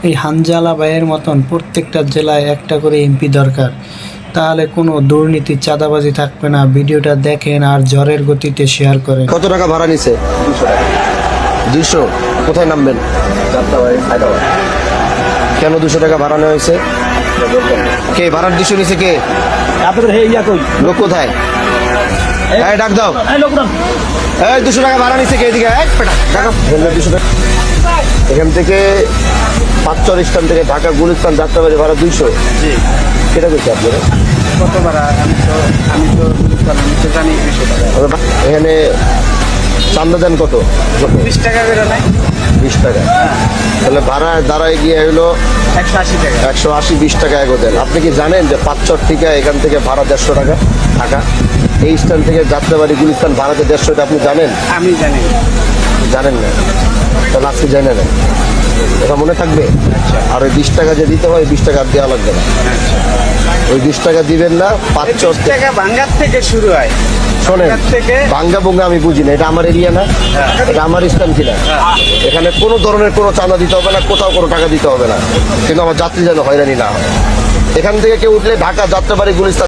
এই হানজালা ভাইয়ের মতন প্রত্যেকটা জেলায় একটা করে এমপি দরকার, তাহলে কোনো দুর্নীতি চাঁদাবাজি থাকবে না। ভিডিওটা দেখেন আর ঝড়ের গতিতে শেয়ার করেন। কত টাকা ভাড়া নিছে? 200। কোথায় নামবেন? কেন 200 টাকা ভাড়া নেওয়া হয়েছে? কে ভাড়ার 200 নিছে? কে? লোক কোথায়? এই ডাক দাও। এই 200 টাকা ভাড়া নিছে কে? এদিকে টাকা 200 টাকা। এখান থেকে 5 স্থান থেকে ঢাকা গুলিস্তান যাত্রাবাড়ি ভাড়া 200। কেটা করছে আপনারা? কত ভাড়া? আমি তো জানি 200 টাকা। এখানে চান্দা দেন কত? 20 টাকা করে নাই? 20 টাকা। তাহলে ভাড়া দাঁড়ায় গিয়ে হলো 180 টাকা। 180, 20 টাকা এগো দেন। আপনি কি জানেন যে 5 থেকে এখান থেকে ভাড়া 150 টাকা ঢাকা? এই স্থান থেকে যাত্রাবাড়ি গুলিস্তান ভাড়াতে 150 টাকা, আপনি জানেন? আমি জানি। জানেন না? তাহলে আজকে জানে না, এটা মনে থাকবে। আর ওই 20 টাকা যে দিতে হয়, 20 টাকা আর দেওয়া লাগবে না। ওই 20 টাকা দিবেন না। 20 টাকা ভাঙ্গার থেকে শুরু হয়। শোনেন, ভাঙ্গার থেকে ভাঙ্গা ভুঙ্গা আমি বুঝি না, এটা আমার এরিয়া না, এটা আমার স্থান কিনা। এখানে কোনো ধরনের কোনো চাঁদা দিতে হবে না, কোথাও কোনো টাকা দিতে হবে না, কিন্তু আমার যাত্রী যেন হয়রানি না হয়। এখান থেকে কেউ উঠলে ঢাকা যাত্রাবাড়ি গুলিস্তান